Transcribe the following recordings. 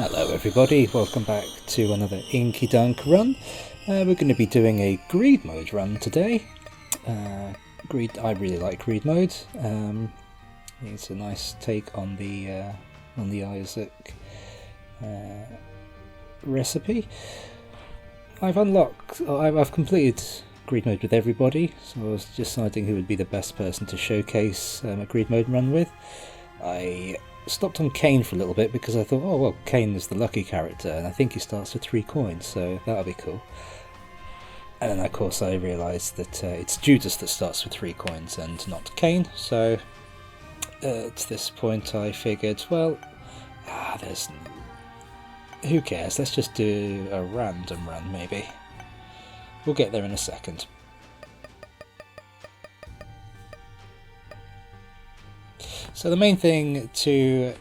Hello everybody, welcome back to another INKYDUNK run. We're going to be doing a greed mode run today. I really like greed mode. It's a nice take on the Isaac recipe. I've completed greed mode with everybody, so I was deciding who would be the best person to showcase a greed mode run with. I stopped on Kane for a little bit because I thought, oh well, Kane is the lucky character and I think he starts with 3 coins, so that'll be cool. And then of course I realised that it's Judas that starts with 3 coins and not Kane, so at this point I figured, well, who cares, let's just do a random run maybe. We'll get there in a second. So the main thing to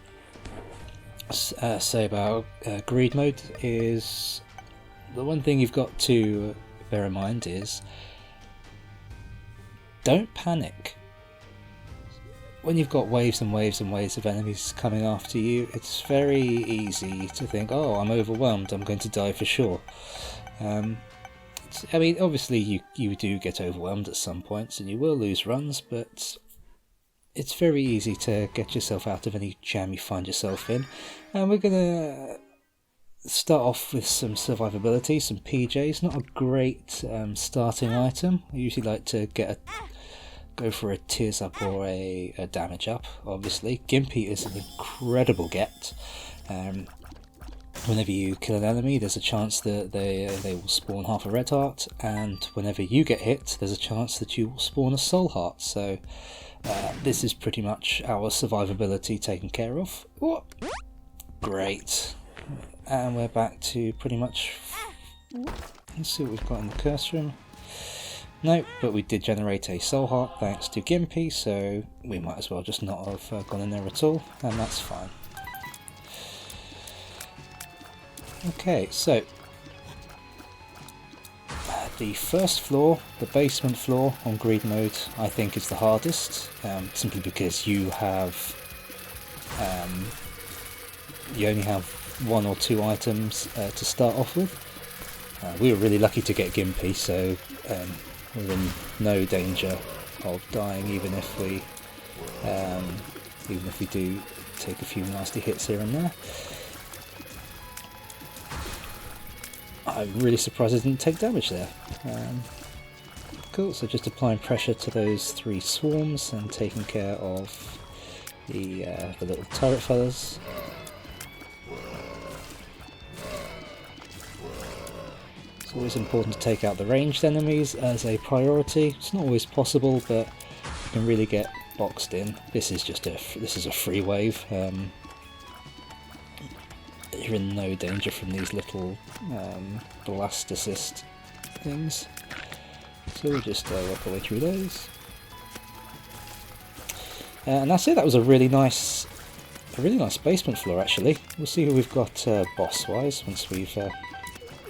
say about greed mode is, the one thing you've got to bear in mind is, don't panic. When you've got waves and waves and waves of enemies coming after you, it's very easy to think, oh, I'm overwhelmed, I'm going to die for sure. I mean, obviously you do get overwhelmed at some points and you will lose runs, but it's very easy to get yourself out of any jam you find yourself in. And we're going to start off with some survivability, some PJs. Not a great starting item. I usually like to go for a tears up or a damage up, obviously. Gimpy is an incredible get. Whenever you kill an enemy, there's a chance that they will spawn half a red heart, and whenever you get hit, there's a chance that you will spawn a soul heart. So this is pretty much our survivability taken care of. Oh, great. And we're back to pretty much... Let's see what we've got in the curse room. No, but we did generate a soul heart thanks to Gimpy, so we might as well just not have gone in there at all, and that's fine. Okay, so the first floor, the basement floor on greed mode, I think is the hardest, simply because you only have 1 or 2 items to start off with. We were really lucky to get Gimpy, so we're in no danger of dying, even if we do take a few nasty hits here and there. I'm really surprised I didn't take damage there. Cool, so just applying pressure to those 3 swarms and taking care of the little turret fellas. It's always important to take out the ranged enemies as a priority. It's not always possible, but you can really get boxed in. This is a free wave. You're in no danger from these little blast assist things, so we'll just work our way through those. And that's it. That was a really nice basement floor actually. We'll see who we've got boss wise once we've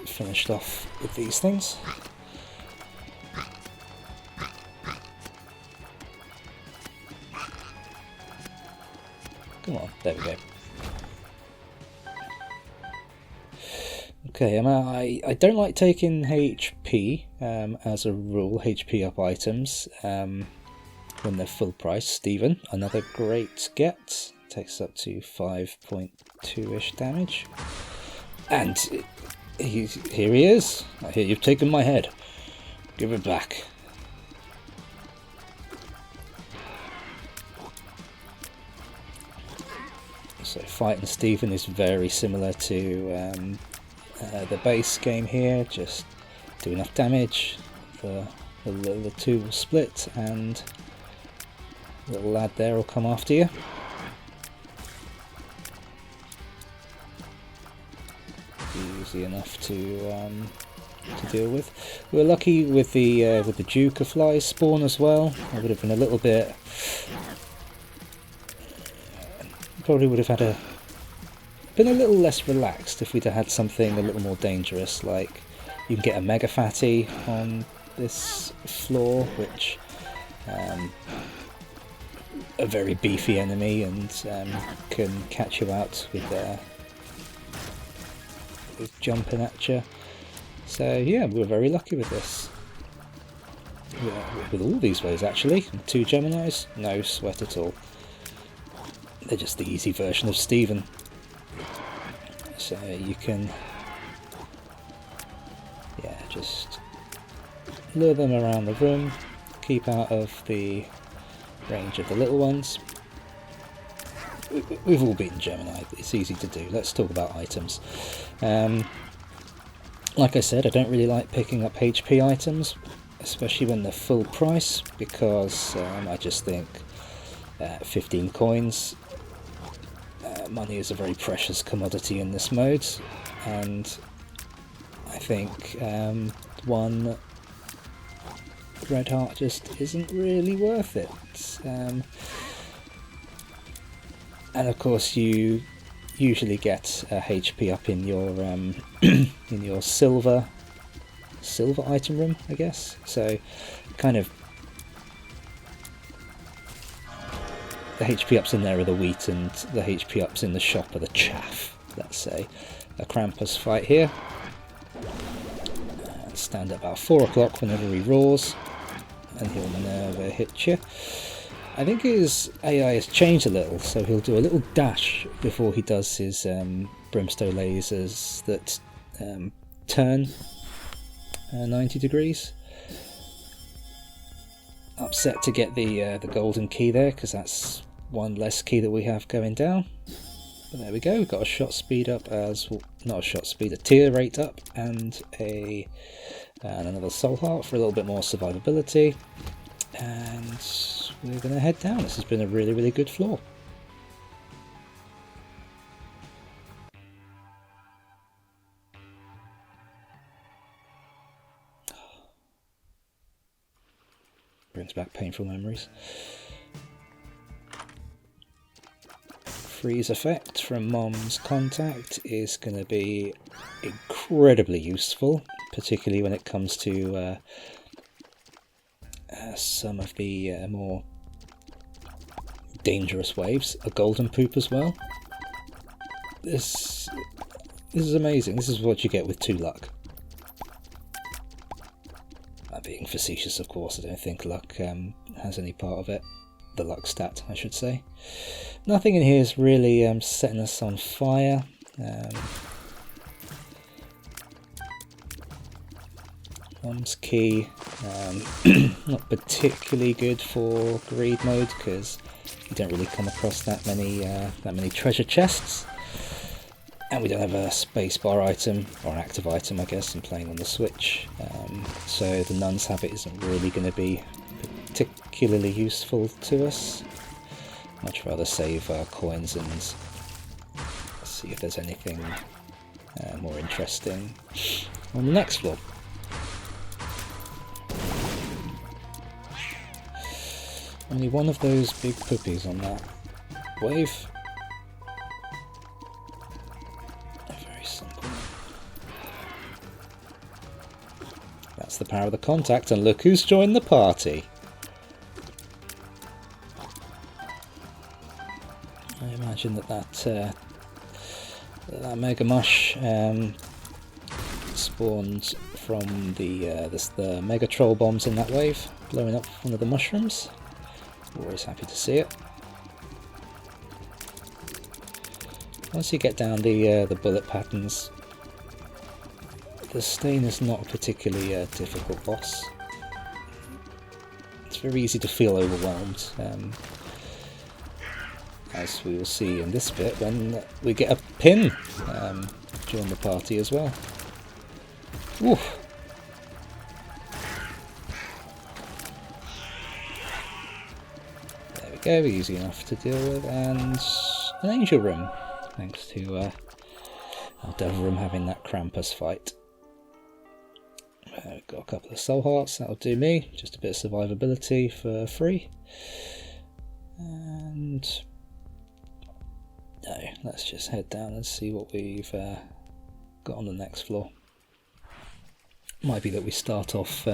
finished off with these things. Come on, there we go. Okay, I don't like taking HP as a rule, HP up items when they're full price. Steven, another great get, takes up to 5.2-ish damage. And here he is. I hear you've taken my head. Give it back. So fighting Steven is very similar to the base game here. Just do enough damage, the 2 will split and the little lad there will come after you. Easy enough to deal with. We were lucky with the Duke of Flies spawn as well. I would have been a little bit... probably would have been a little less relaxed if we'd have had something a little more dangerous, like you can get a Mega Fatty on this floor, which a very beefy enemy and can catch you out with is jumping at you. So yeah, we're very lucky with this. Yeah, with all these waves actually. 2 Geminis, no sweat at all. They're just the easy version of Stephen. So you can, yeah, just lure them around the room, keep out of the range of the little ones. We've all beaten Gemini, it's easy to do. Let's talk about items. Like I said, I don't really like picking up HP items, especially when they're full price, because I just think 15 coins, money is a very precious commodity in this mode, and I think 1 red heart just isn't really worth it. And of course you usually get a HP up in your in your silver item room, I guess. So kind of the HP ups in there are the wheat, and the HP ups in the shop are the chaff. Let's say a Krampus fight here. Stand at about 4 o'clock whenever he roars, and he'll never hit you. I think his AI has changed a little, so he'll do a little dash before he does his brimstone lasers that turn 90 degrees. Upset to get the golden key there, because that's 1 less key that we have going down. But there we go, we've got a shot speed up as well, not a shot speed, a tier rate up, and another soul heart for a little bit more survivability. And we're going to head down. This has been a really, really good floor. Brings back painful memories. Freeze effect from Mom's contact is going to be incredibly useful, particularly when it comes to some of the more dangerous waves. A golden poop as well. This is amazing. This is what you get with 2 luck. I'm being facetious, of course. I don't think luck has any part of it. The luck stat, I should say. Nothing in here is really setting us on fire. Mom's key, not particularly good for greed mode, because you don't really come across that many treasure chests, and we don't have a spacebar item, or an active item I guess, I'm playing on the Switch, so the nun's habit isn't really going to be particularly useful to us. Much rather save coins and see if there's anything more interesting on the next floor. Only one of those big puppies on that wave. Very simple. That's the power of the contact, and look who's joined the party. I imagine that Mega Mush spawned from the Mega Troll bombs in that wave, blowing up one of the mushrooms. Always happy to see it. Once you get down the bullet patterns, the Stain is not a particularly difficult boss. It's very easy to feel overwhelmed, as we will see in this bit when we get a pin during the party as well. Woof. There we go, easy enough to deal with, and an angel room, thanks to our devil room having that Krampus fight. We've got a couple of soul hearts, that'll do me, just a bit of survivability for free. And no, let's just head down and see what we've got on the next floor. Might be that we start off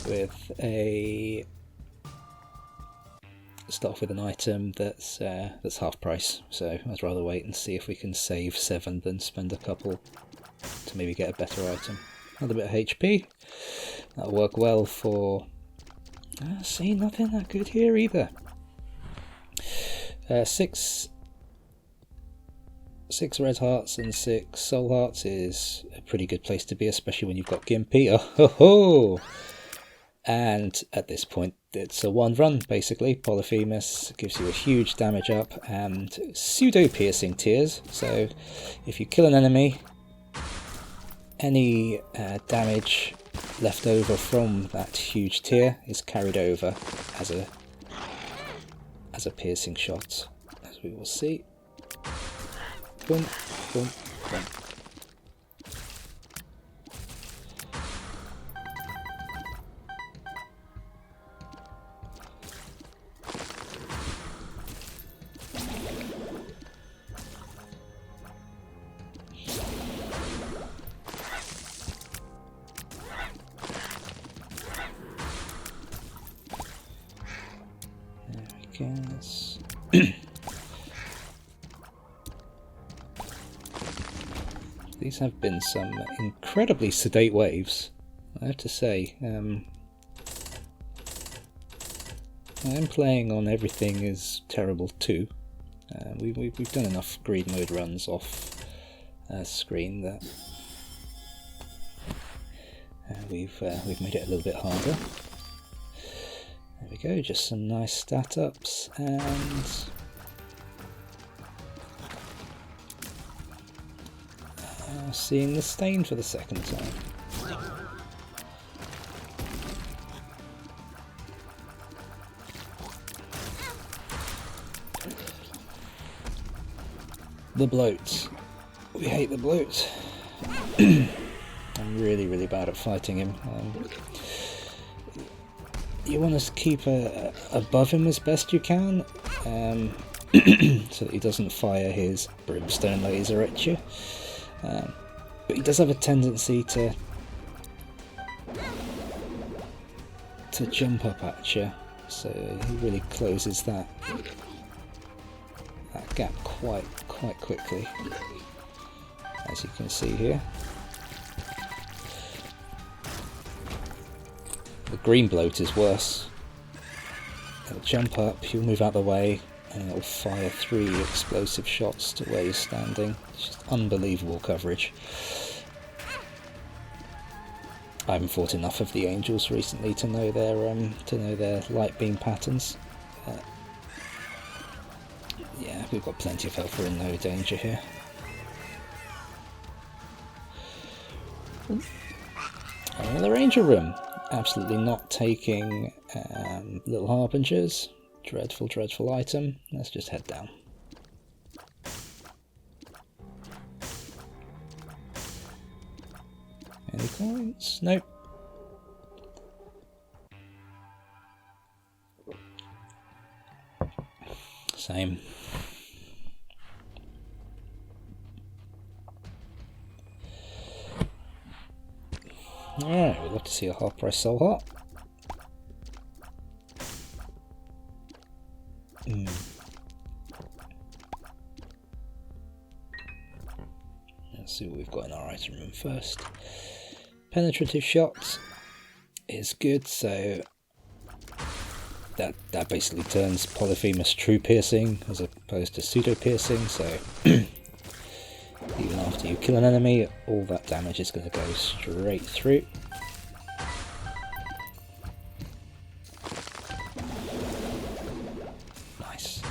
with a start off with an item that's half price, so I'd rather wait and see if we can save 7 than spend a couple to maybe get a better item. Another bit of HP, that'll work well for... see, nothing that good here either. 6 red hearts and 6 soul hearts is a pretty good place to be, especially when you've got Gimpy. Oh ho ho! And at this point it's a 1 run basically. Polyphemus gives you a huge damage up and pseudo piercing tears, so if you kill an enemy, any damage left over from that huge tear is carried over as a piercing shot, as we will see. Boom, boom, boom. Guess. These have been some incredibly sedate waves, I have to say. I'm playing on everything is terrible too. We've done enough greed mode runs off screen that we've made it a little bit harder. There we go, just some nice stat ups, and seeing the stain for the second time. The bloat. We hate the bloat. I'm really bad at fighting him. You want to keep above him as best you can, so that he doesn't fire his brimstone laser at you. But he does have a tendency to jump up at you, so he really closes that gap quite quickly, as you can see here. The green bloat is worse. It'll jump up, you'll move out the way, and it'll fire 3 explosive shots to where you're standing. It's just unbelievable coverage. I haven't fought enough of the angels recently to know their light beam patterns. Yeah, we've got plenty of health, we're in no danger here. Another angel room. Absolutely not taking little harbingers. Dreadful item. Let's just head down. Any coins? Nope. Same. Alright, we'd love to see a half price soul heart. Let's see what we've got in our item room first. Penetrative shot is good, so that basically turns Polyphemus true piercing as opposed to pseudo piercing, so even after you kill an enemy, all that damage is going to go straight through. Nice.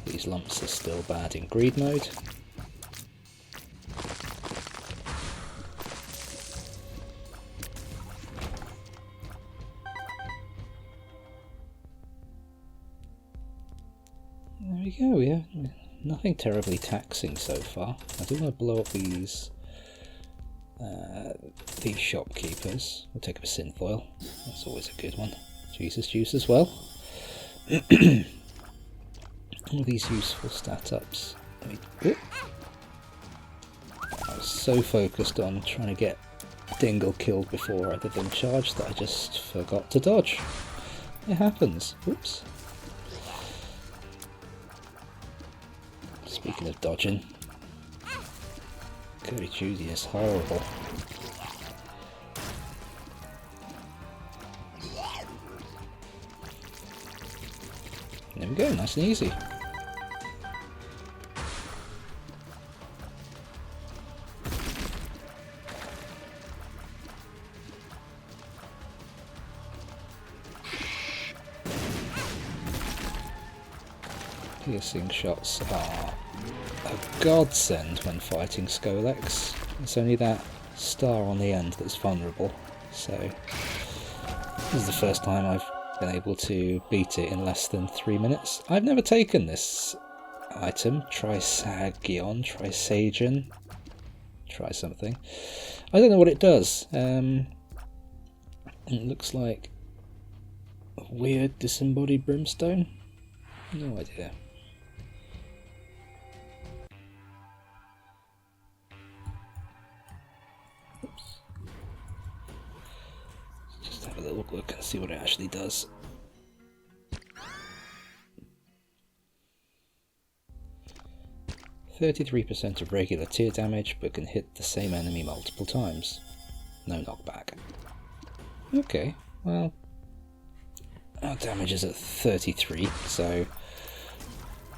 These lumps are still bad in greed mode. There we go, yeah. Nothing terribly taxing so far. I do want to blow up these shopkeepers. We'll take up a synth oil. That's always a good one. Physis juice as well. All these useful stat ups. I was so focused on trying to get Dingle killed before rather than charge that I just forgot to dodge. It happens. Oops. Speaking of dodging, Cody Judy is horrible. There we go, nice and easy. Piercing shots are a godsend when fighting Skolex. It's only that star on the end that's vulnerable, so this is the first time I've been able to beat it in less than 3 minutes. I've never taken this item, Trisagion, Trisagion, try something. I don't know what it does. It looks like a weird disembodied brimstone. No idea. Have a little look and see what it actually does. %33% of regular tier damage, but can hit the same enemy multiple times. No knockback. Okay, well, our damage is at 33, so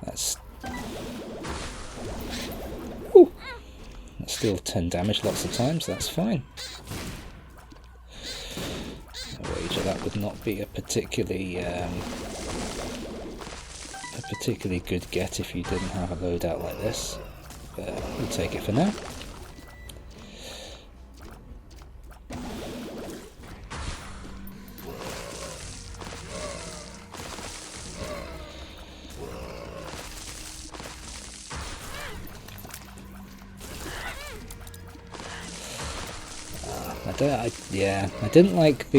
that's... Ooh, that's still 10 damage lots of times, that's fine. I wager that would not be a particularly good get if you didn't have a loadout like this, but we'll take it for now. I didn't like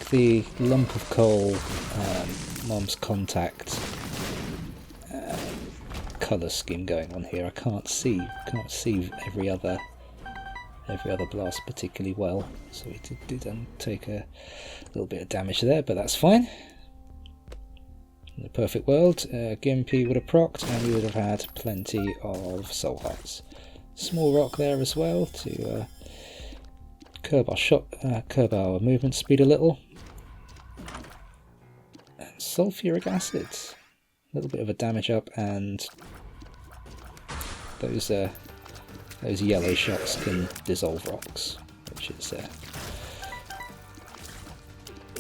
the lump of coal Mom's contact colour scheme going on here. I can't see every other blast particularly well, so we did take a little bit of damage there, but that's fine. In the perfect world, Gimpy would have procced and we would have had plenty of soul hearts. Small rock there as well to curb our movement speed a little. And sulfuric acid, a little bit of a damage up, and those yellow shots can dissolve rocks, which is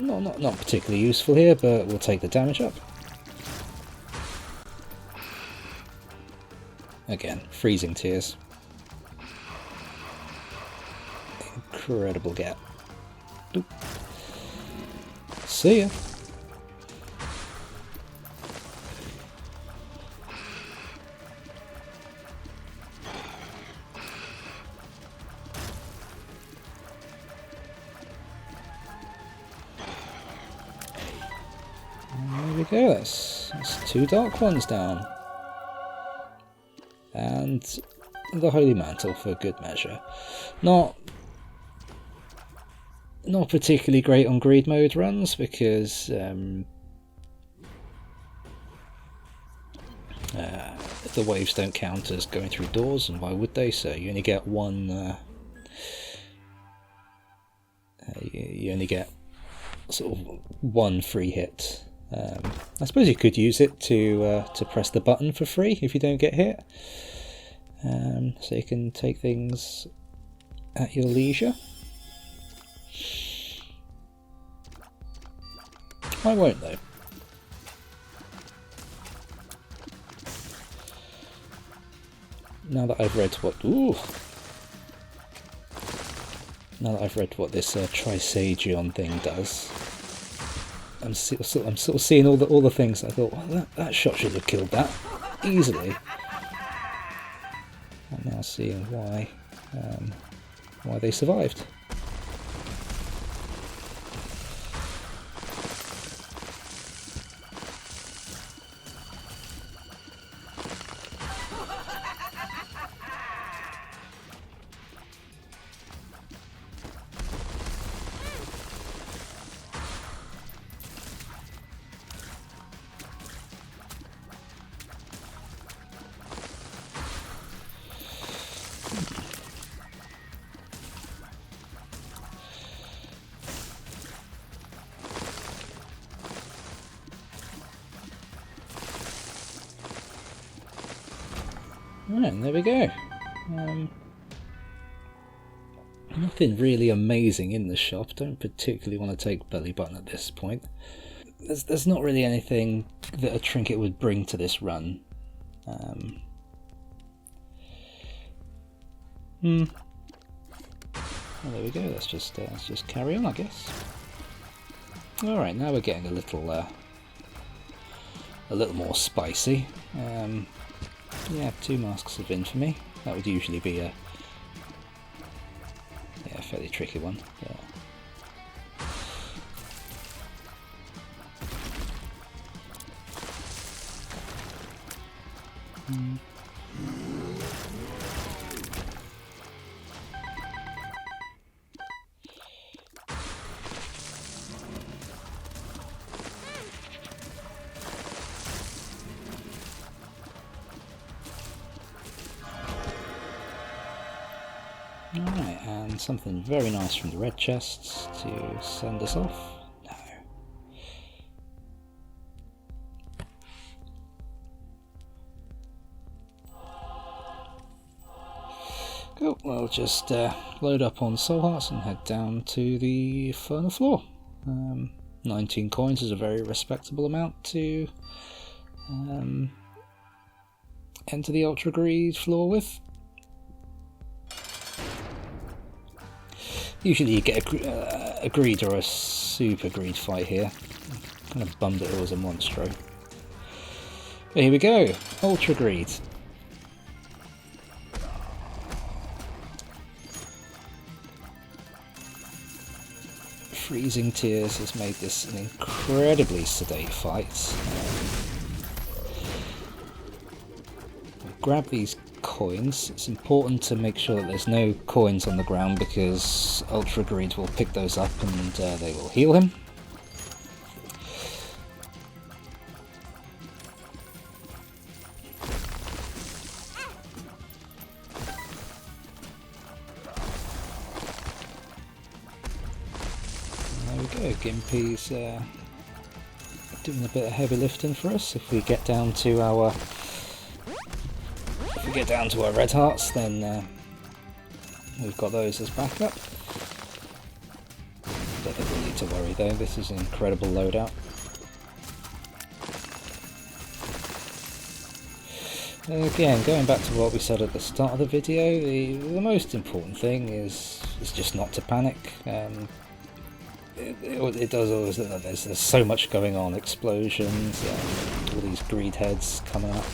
not particularly useful here, but we'll take the damage up. Again, freezing tears. Incredible get. Oop. See ya. There we go, that's 2 dark ones down. And the Holy Mantle for good measure. Not particularly great on greed mode runs because the waves don't count as going through doors, and why would they? So you only get one. You only get sort of one free hit. I suppose you could use it to press the button for free if you don't get hit. So you can take things at your leisure. I won't though. Now that I've read what this Trisagion thing does, I'm sort of seeing all the things I thought, well, that shot should have killed that easily. I'm now seeing why they survived. Right, and there we go. Nothing really amazing in the shop. Don't particularly want to take belly button at this point. There's not really anything that a trinket would bring to this run. Well, there we go. Let's just carry on, I guess. All right, now we're getting a little more spicy. Yeah, 2 masks of infamy. That would usually be a fairly tricky one. Yeah. Alright, and something very nice from the red chests to send us off. No. Cool, we'll just load up on soul hearts and head down to the infernal floor. 19 coins is a very respectable amount to enter the ultra greed floor with. Usually you get a greed or a super greed fight here. Kind of bummed that it was a monstro. But here we go, ultra greed. Freezing Tears has made this an incredibly sedate fight. Grab these coins. It's important to make sure that there's no coins on the ground because Ultra Greed will pick those up and they will heal him. There we go, Gimpy's doing a bit of heavy lifting for us. If we get down to our red hearts, then we've got those as backup. Don't think we need to worry though, this is an incredible loadout. Again, going back to what we said at the start of the video, the most important thing is just not to panic. It does always, there's so much going on, explosions, all these greed heads coming up.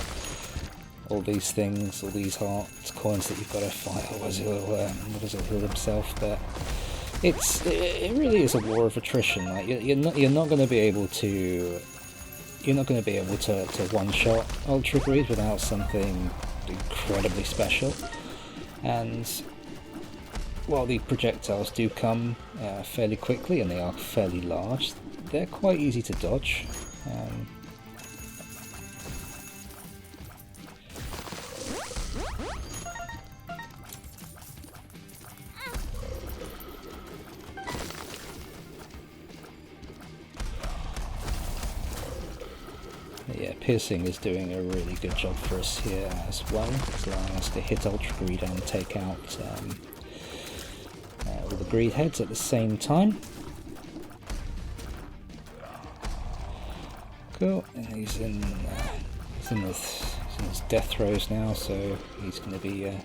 All these things, all these hearts, coins that you've got to fight. Otherwise he'll heal himself. But it really is a war of attrition. Like you're not going to be able to one-shot Ultra Greed without something incredibly special. And while the projectiles do come fairly quickly and they are fairly large, they're quite easy to dodge. Yeah, Piercing is doing a really good job for us here as well. It's allowing us to hit Ultra Greed and take out all the greed heads at the same time. Cool, and he's in his death throes now, so he's going to be a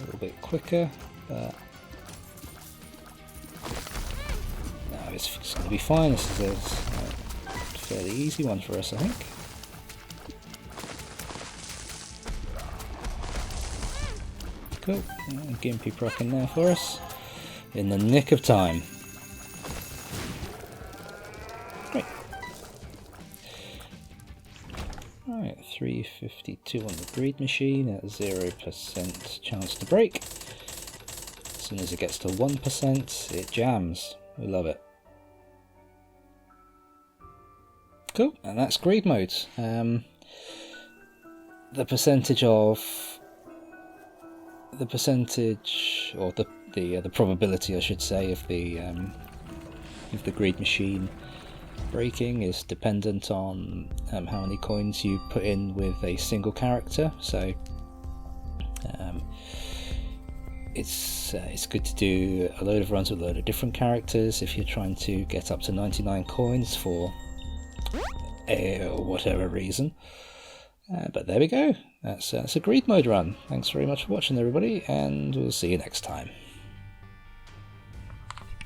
little bit quicker, but no, it's going to be fine. This is a fairly easy one for us, I think. Cool, and Gimpy proccing there for us in the nick of time. Great. Alright, 352 on the greed machine at 0% chance to break. As soon as it gets to 1%, it jams. We love it. Cool, and that's greed mode. The percentage, or the probability, I should say, of the greed machine breaking is dependent on how many coins you put in with a single character, so it's good to do a load of runs with a load of different characters if you're trying to get up to 99 coins for whatever reason. But there we go, that's a greed mode run. Thanks very much for watching, everybody, and we'll see you next time.